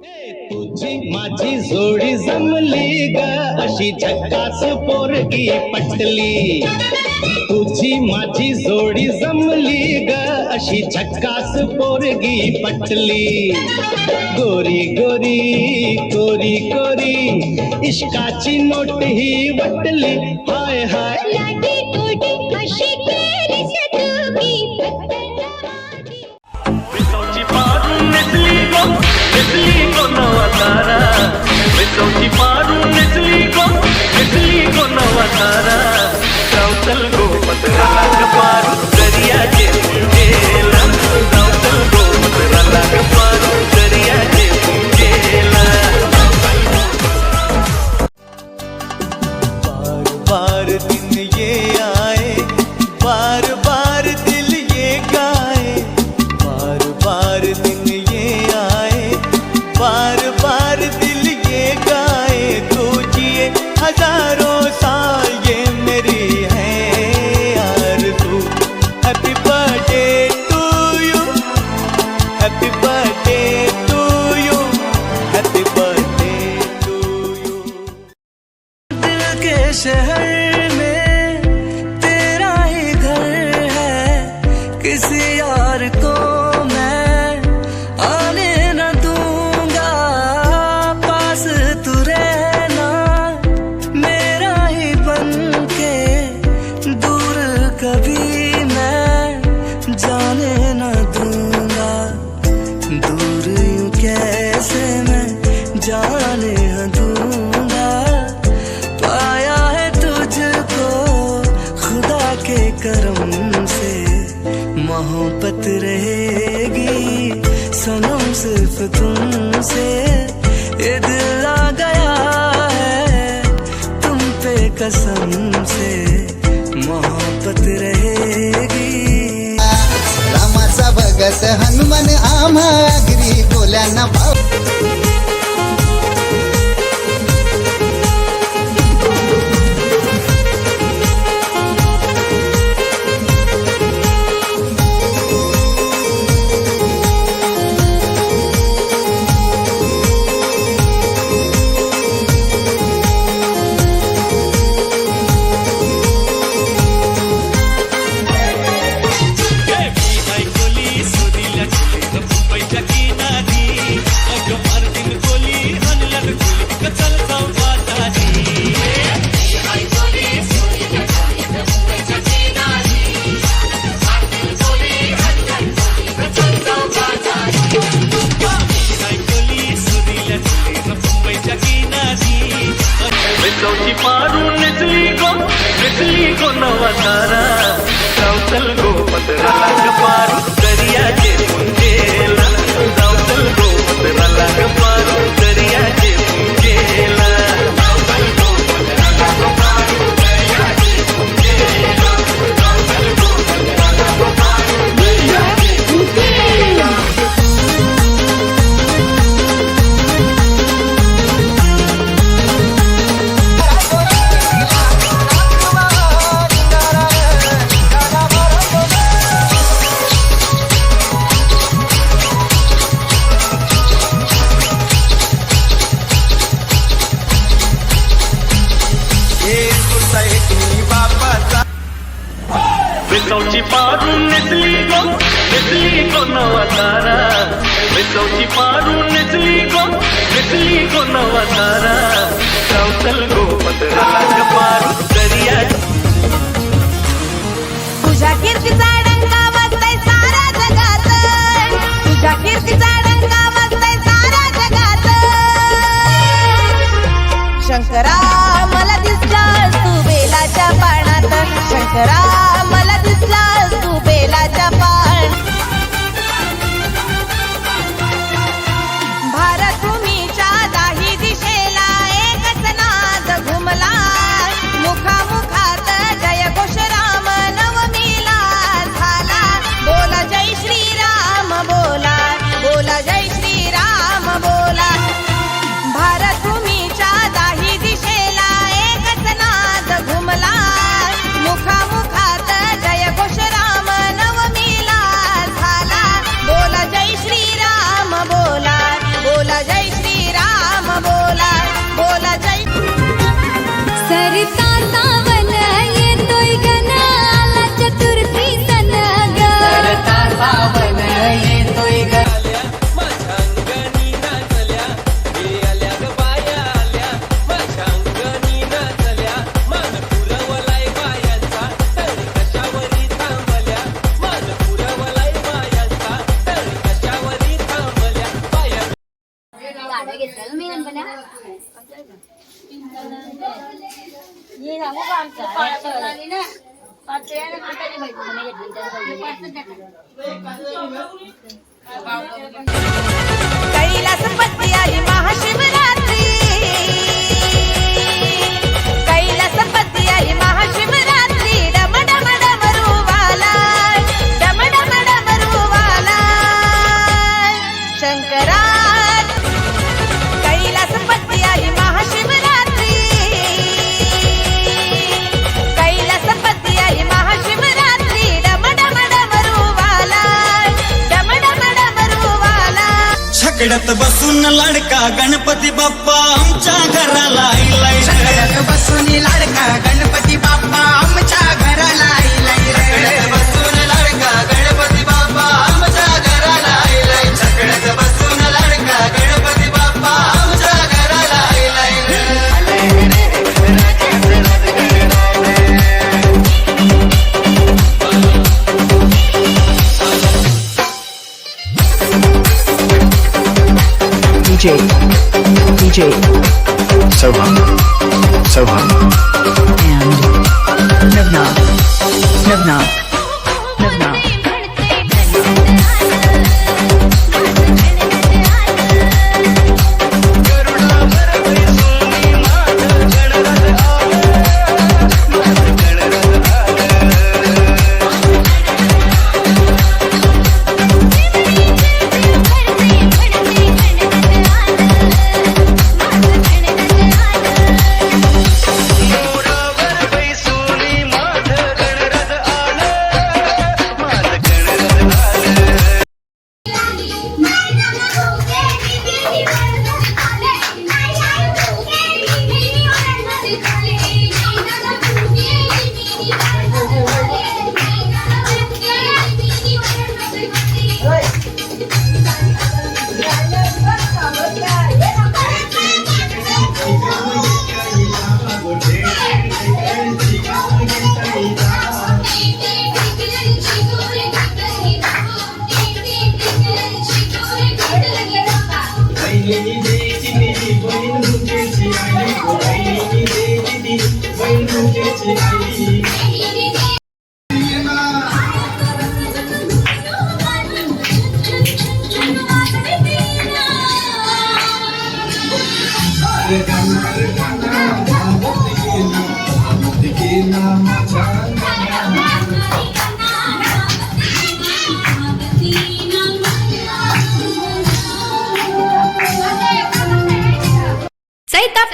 तुझी माझी जोडी जमली ग अशी झक्कास पोरगी पटली. तुझी माझी जोडी जमली ग अशी झक्कास पोरगी पटली. गोरी गोरी कोरी कोरी इश्काची नोट ही वटली. हाय हाय लाडी गोडी अशी केली सतुकी विसौची पारून नेसली गो नवा तारा. विसौची पारून नेसली गो नवा तारा. रावतल गो पत्राला कपारू दर्याचे मुंजेला. रावतल गो पत्राला कपारू दर्याचे मुंजेला. बार बार दिन ये आए, बार बार दिल ये गाए. बार बार दिन ये आए, बार बार दिल ये गाए. तू जिए हजारों साल ये मेरी है आरज़ू. Happy birthday to you, happy birthday to you, happy birthday to you. दिल के शहर में तेरा ही घर है. किसी यार को मैं आने न दूंगा. पास तू रहना मेरा ही बन के. दूर कभी मैं जाने न दूंगा. दूर यूं कैसे मैं जाने न दूंगा. पाया है तुझको खुदा के करम से. मोहब्बत रहेगी सनम सिर्फ तुमसे. ये दिल आ गया है तुम पे कसम से. मोहब्बत रहेगी. रामाचा भगत हनुमान आम्हा आगरी बोल्यांना भाव. विसौची पारून नेसली गो नवा तारा. रावतल गो पत्राला कपारू दर्याचे मुंजेला. रावतल गो पत्राला कपारू दर्याचे मुंजेला. रावतल गो पत्राला कपारू दर्याचे मुंजेला. रावतल गो पत्राला कपारू दर्याचे मुंजेला. विसौची पारून नेसली गो नवा तारा. विसौची पारून नेसली गो नवा तारा. रावतल गो पत्राला कपारू दर्याचे. तुझ्या कीर्तीचा डंका वाजतोय साऱ्या जगात. तुझ्या कीर्तीचा डंका वाजतोय साऱ्या जगात. शंकरा मला दिसलास तू बेलाच्या पानात. शंकरा मला दिसलास तू बेलाच्या पान. भारत गाड्या घेतल्या मी नंबर ये सांगू का आमचं पाळी ना कैलासपती आली महाशिवरात्री कैलासपती आली महाशिवरात्री डम डम डमरुवाला डम डम डमरुवाला शंकरात कैलासपती आली महाशिवरात्री कैलासपती आली महाशिवरात्री डम डम डमरुवाला डम डम डमरुवाला छकड्यात बसून लाडका गणपती बाप्पा आमच्या घराला आलाय छकड्यात बसून लाडका गणपती बाप्पा आमच्या घराला आलाय छकड्यात बसून लाडका गणपती बाप्पा आमच्या घराला आलाय छकड्यात बसून लाडका गणपती बाप्पा आमच्या घराला DJ Sohan and Nivna.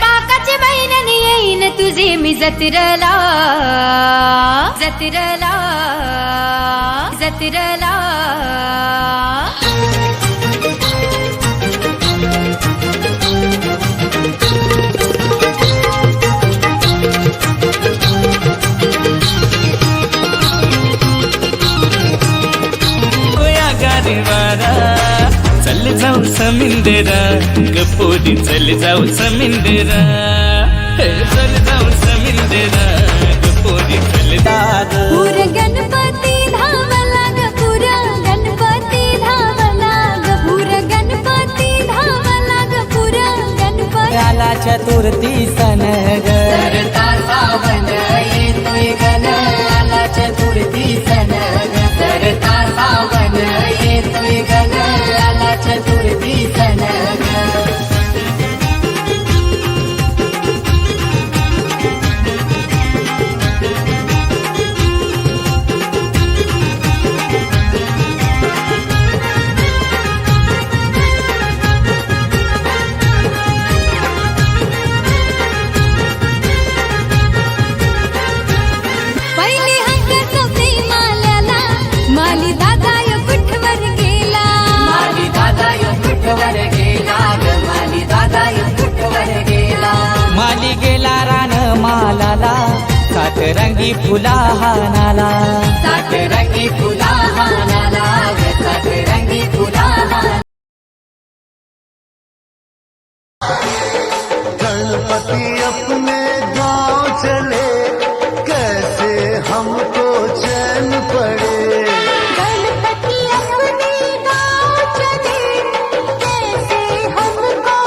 पाकाची बहिणी येईन तुझी मी जतिरला जतिरला जतिरला चल जाऊ समिंदरा गपोरी चल जाऊ समिंदरा चल जाऊ समिंदरा गपोरी चल पूर गणपती धावला ग पूर गणपती धावला ग पूर गणपती धावला ग पूर गणपती आला चतुर्थी सन ग सरता सावन येतोय गण आला चतुर्थी सन ग सरता सावन येतोय गण आला चतुर्थी सन ग पहिली हंगत प्रेमाल्याला माली दादा यो कुठवर गेला माली दादा यो कुठवर गेला ग माली दादा यो कुठवर गेला माली गेला रान मालाला सात रंगी फुला हानाला सात रंगी फुला हानाला ग सात रंगी फुला गणपति अपने गांव चले कैसे हमको चैन पड़े गणपति अपने गाँव चले कैसे हमको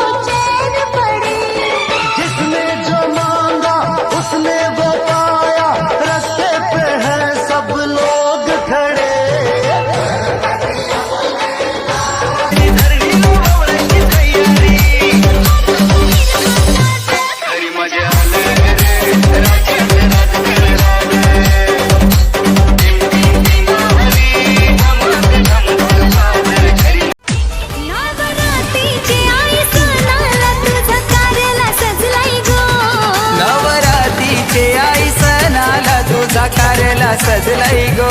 सजलाई गो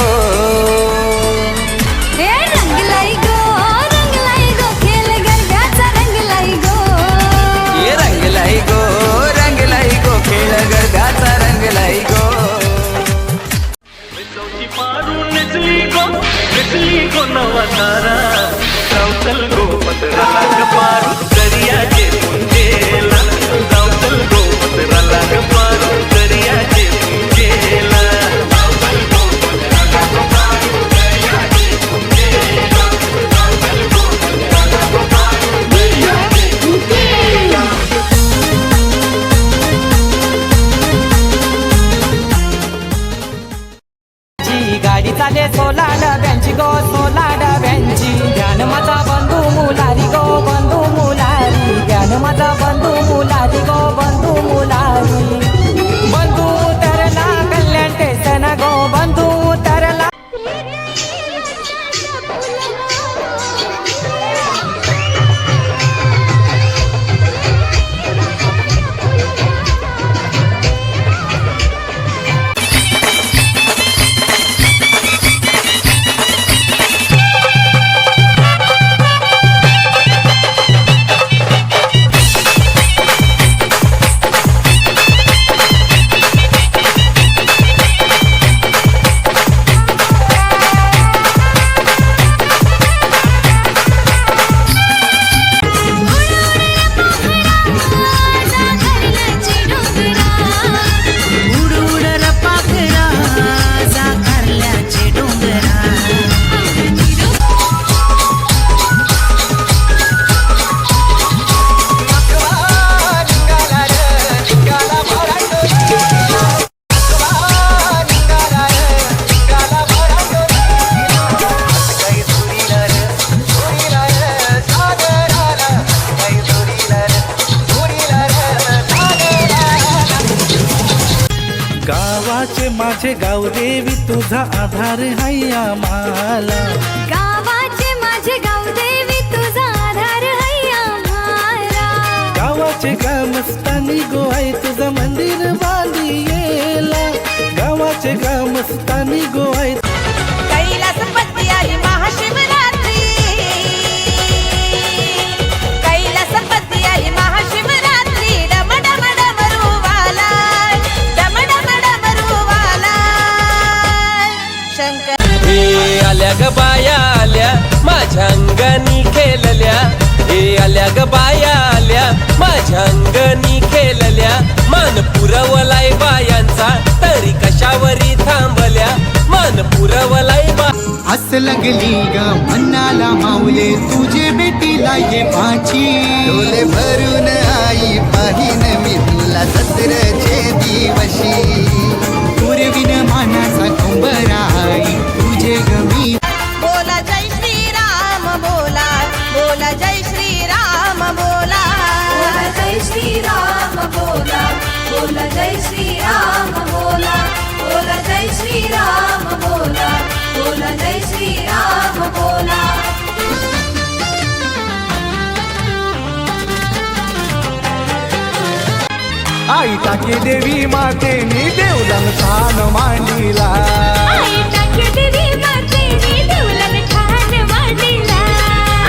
हे रंगलाई गो खेळ गरब्याचा रंगलाई गो ये रंगलाई गो खेळ गरब्याचा रंगलाई गो नचली गो नवा तारा रावतल गो पतराला गपारू दरियाचे मुंजेला रावतल गो पतराला गपारू दरियाचे मुंजेला रावतल गो पतराला गपारू दरियाचे मुंजेला रावतल गो पतराला गपारू दरियाचे मुंजेला गाडी चाले सोला डब्यांची गो सोला डब्यांची ध्यान माझा बंधू मुलारी गो बंधू मुलारी ध्यान माझा बंधू मुलारी गो बंधू मुलारी बंधू तरला कल्याण स्टेशन गो बंधू तरला गावाचे माझे गाव देवी तुझा आधार हाय आम्हाला गावाचे माझे गाव देवी तुझा आधार है आम्हाला गावाचे ग्रामस्थानी गो आहे तुझं मंदिर बांधियेला गावाचे ग्रामस्थानी गो आहे कैलासपती आली महाशिवरात्री कैलासपती आली महाशिवरात्री डमडम डमरुवाला डमडम डमरुवाला शंकर हे आल्या ग बाया आल्या माझ्या अंगणी खेळल्या हे आल्या ग बाया आल्या माझ्या अंगणी खेळल्या मान पुरवलाय बायांचा तरी कशावरी थांबल्या मान पुरवलाय बा हस लगली ग मनाला माऊले तुझे बेटीला ये माझी डोले भरून आई पाहिन मी तुला सतरचे दिवशी पूर्वीन मानाचा कुंभरा आई तुझे गमी बोला जय श्रीराम बोला बोला जय श्रीराम बोला बोला जय श्रीराम बोला बोला जय श्रीराम बोला बोला जय श्रीराम बोला बोला जय श्रीराम बोला आई टाकी देवी मातेनी देवलन छान मांडीला आई टाकी देवी मातेनी देवलन ठाण मांडीला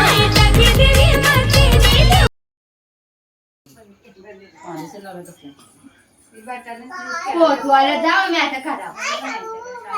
आई टाकी देवी मातेनी पोटवाला जाऊ मी आता खराब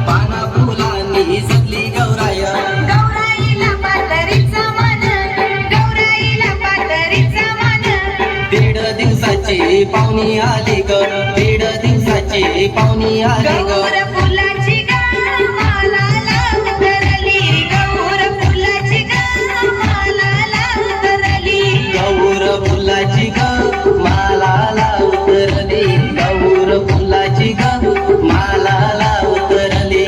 पाना फुलांनी सजली गौराय गौराईला पातळीचा मान, गौराईला पातळीचा मान. दीड दिवसाची पाहुणी आली ग, दीड दिवसाची पाहुणी आली ग. गौर फुलाची ग माला लाल धरली, गौर फुलाची ग माला लाल धरली. गौर फुलाची ग माला उतरली, गौर फुलाची ग माला उतरली.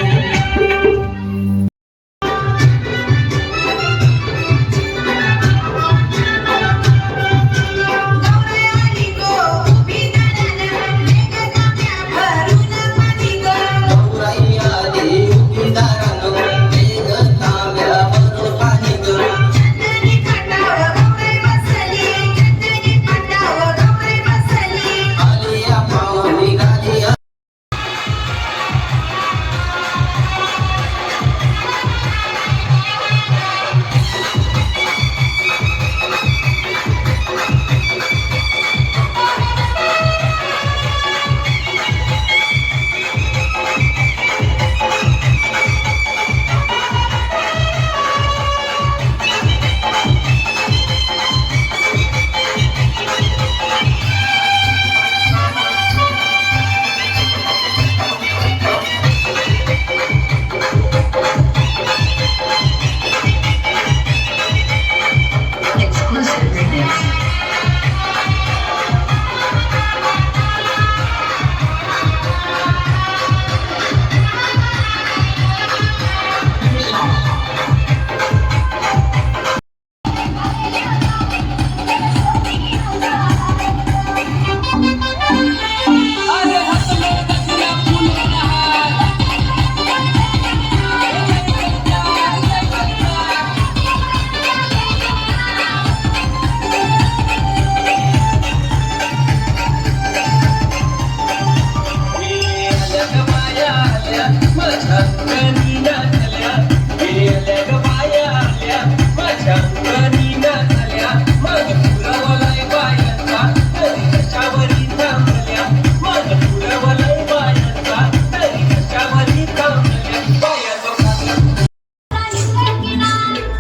गौराई गो उभी दाराला, मेघनाम्या भरून पाणी गो. गौराई आली उभी दारानं, मेघ तांब्यावर पाणी ग. चंदनी खाटावर गौराई बसली, चंदनी खाटावर गौराई बसली. आली या पाहुणी गाली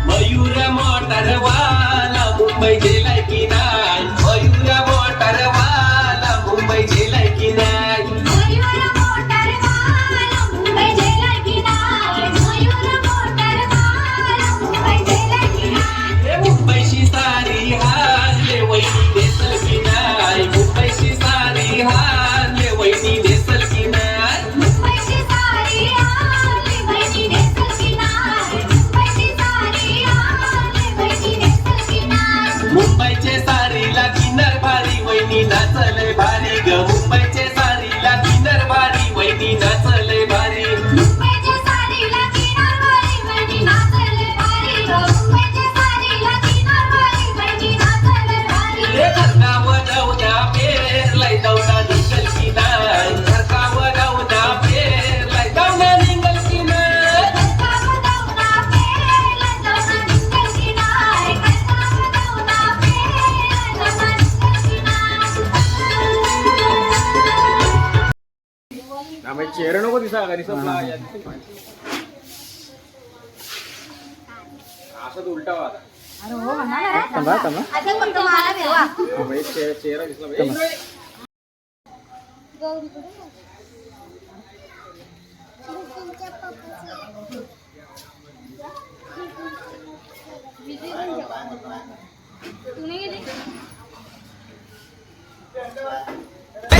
मयूर मोटरवाला मुंबई गेलाय की नाही, मयूर मोटरवाला मुंबई गेलाय की नाही. मयूर मोटरवाला मुंबई गेलाय की नाही, मयूर मोटरवाला मुंबई गेलाय की नाही. हे मुंबईची सारी हारले वहिनी देसल की नाही, मुंबईची सारी हारले वहिनी देसल की नाही. मुंबईची सारी आली बहिणी नेसल की नाही, मुंबईची सारी आली बहिणी नेसल की नाही. मुंबईचे सारीला किन्नर भारी वहिनी नाचले भारी ग, मुंबईचे सारीला किन्नर भारी वहिनी नाचले भारी. मुंबईच्या साडीला किनारवाली बहिणी नाचले भारी ग, मुंबईच्या साडीला किनारवाली बहिणी नाचले भारी. हे घरकाव जाऊद्या पेरलाय दौडा निघल की नाही, घरकाव जाऊद्या पेरलाय दौडा निघल की नाही. कस्ताव दौना पेरला दौना निघल की नाही, कस्ताव दौना पेरला दौना निघल की नाही. चेहरा नको दिसा घरी संपला असं उलटावा आता कोणतं मला देवा चेहरा दिसला पाहिजे.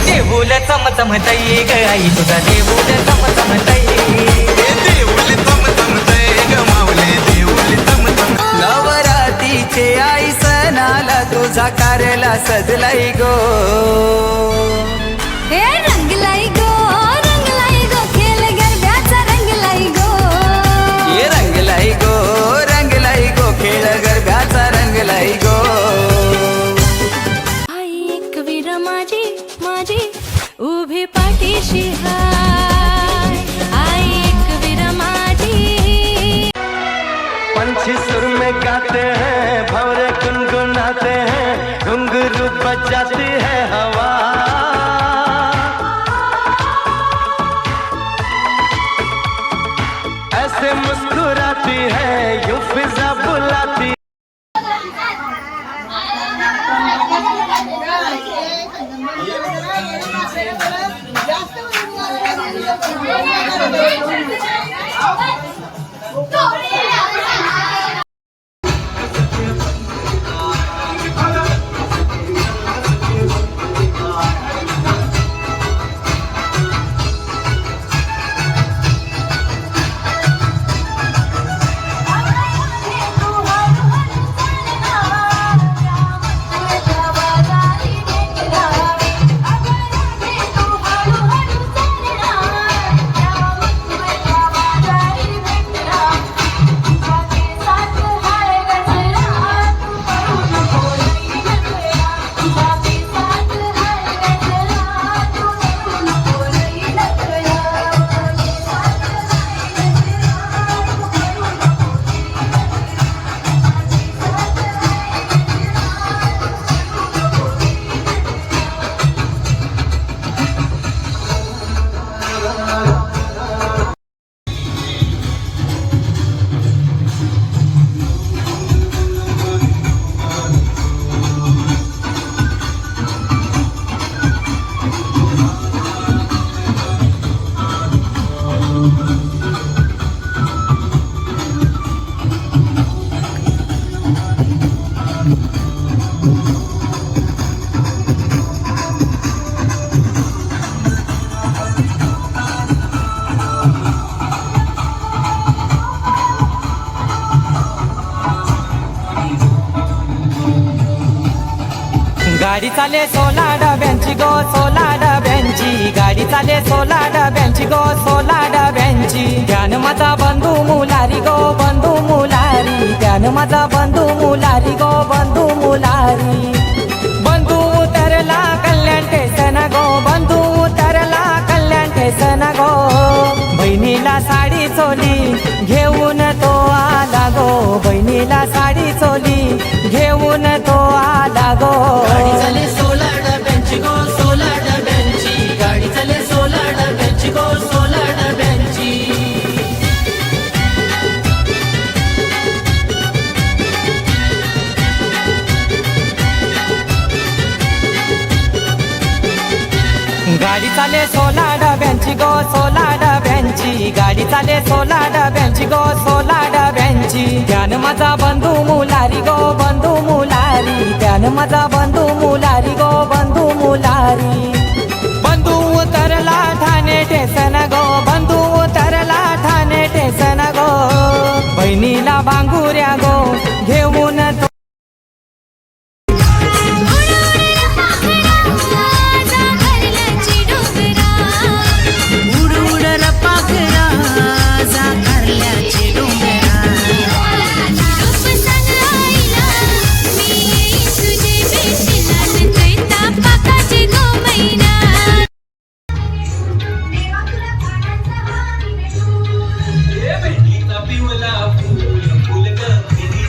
देऊल चमचमतई ग आई तुझा देऊल चमचमतई. नवरातीचे आई सणाला तुझा कारला सजलाई गो हे रंगलाई गो खेळ गरब्याचा रंगलाई गो ये रंगलाई गो खेळ गरब्याचा रंगलाई गो आई एक वीर माझी माझी उभी पाठीशी हाय आई एक वीर माझी पंछी सुर में गाते हैं भंवरे गुनगुनाते हैं घुंघरू बजाती है हवा ऐसे मुस्कुराती है यूं फिजा बुलाती गाडी चाले 16 डब्यांची गो 16 डब्यांची गाडी चाले 16 डब्यांची गो 16 डब्यांची ध्यान माझा बंधू मुलारी गो बंधू मुलारी ध्यान माझा बंधू मुलारी गो बंधू मुलारी बंधू उतरला कल्याण ठेसन गो बंधू उतरला कल्याण ठेसन गो बहिणीला साडी चोली घेऊन तो आला गो बहिणीला साडी चोली घेऊन तो आला गो गाडी चाले 16 डब्यांची गो 16 डब्यांची गाडी चाले 16 डब्यांची गो 16 डब्यांची गाडी चाले 16 डब्यांची गो 16 डब्यांची गाडी चाले 16 डब्यांची गो 16 डब्यांची ध्यान माझा बंधू मुलारी गो बंधू मुलारी ध्यान माझा बंधू मुलारी गो बंधू मुलारी बंधू उतरला ठाणे ठेसन गो बंधू उतरला ठाणे ठेसन गो बहिणीला बांगुऱ्या गो घेऊन तो पिवला फुल फुल ग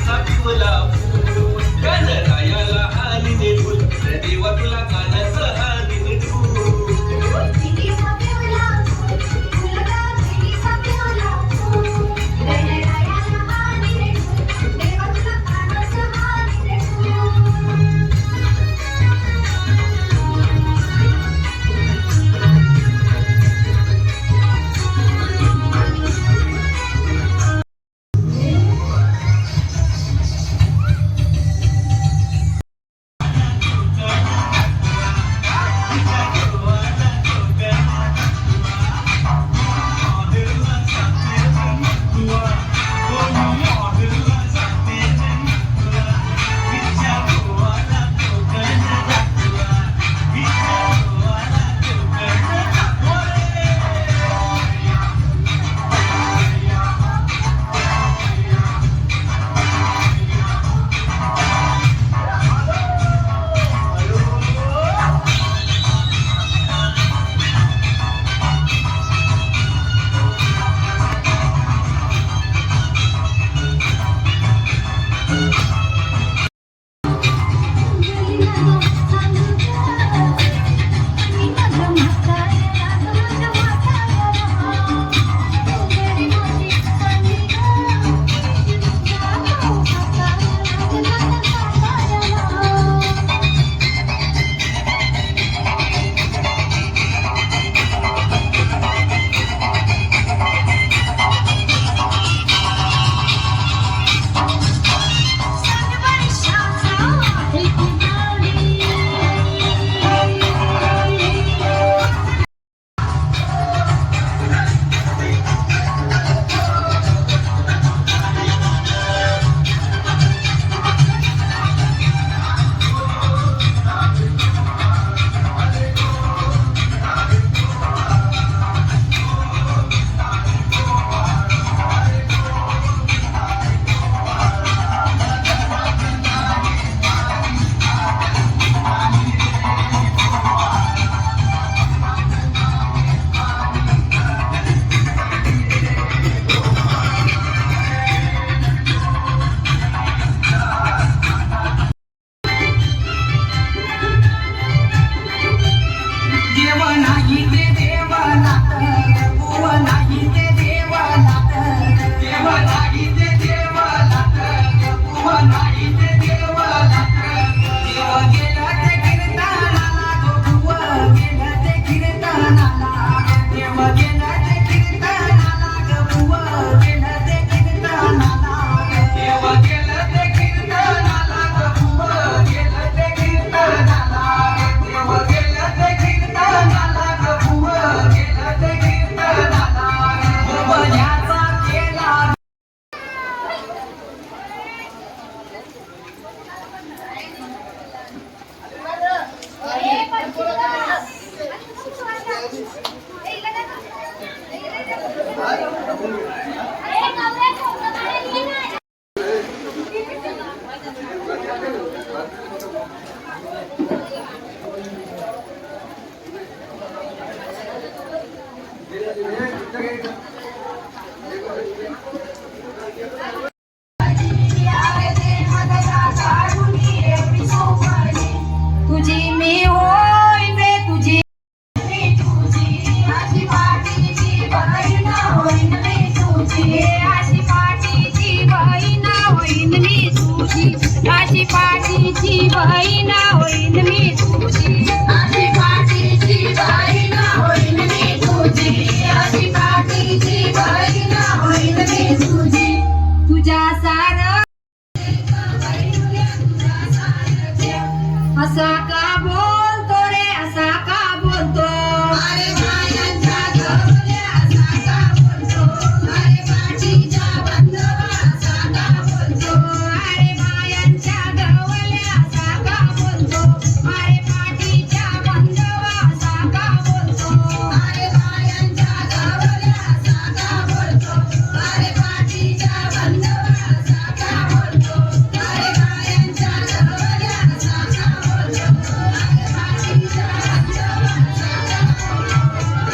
असा का बोलतो रे असा का बोलतो अरे बायांच्या गवल्या असा का बोलतो अरे पाठीच्या बंधवा असा का बोलतो अरे बायांच्या गवल्या असा का बोलतो अरे पाठीच्या बंधवा असा का बोलतो अरे बायांच्या गवल्या असा का बोलतो अरे पाठीच्या बंधवा असा का बोलतो अरे बायांच्या गवल्या असा का बोलतो अरे पाठीच्या बंधवा असा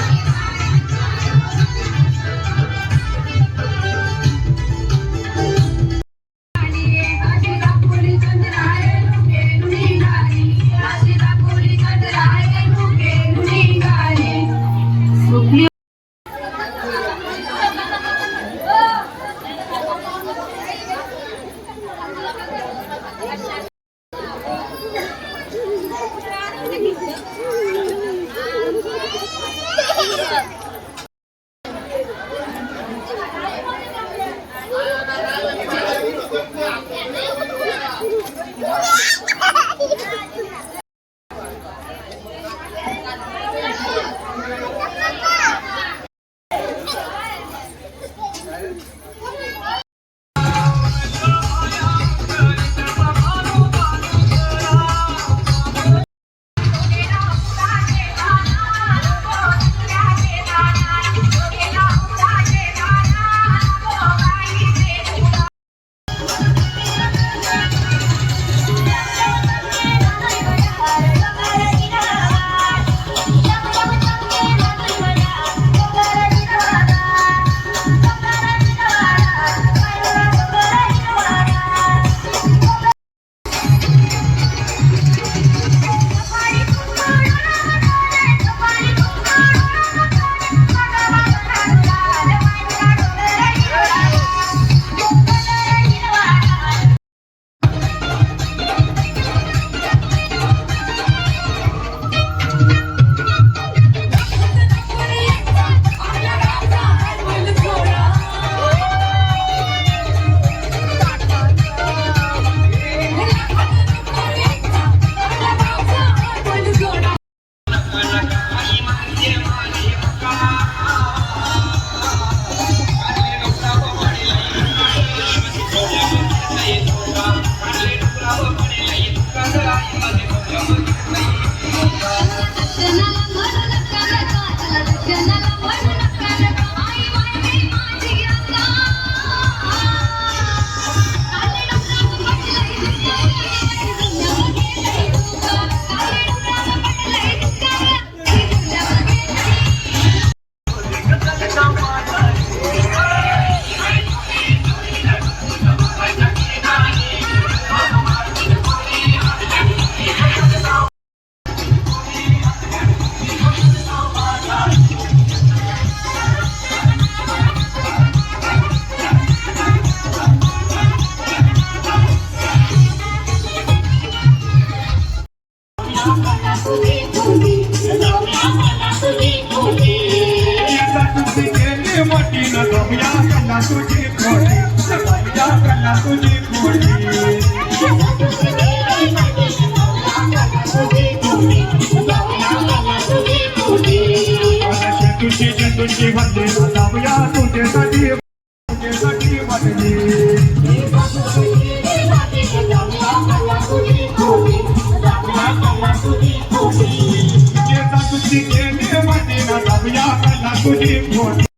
का सुखी तुझी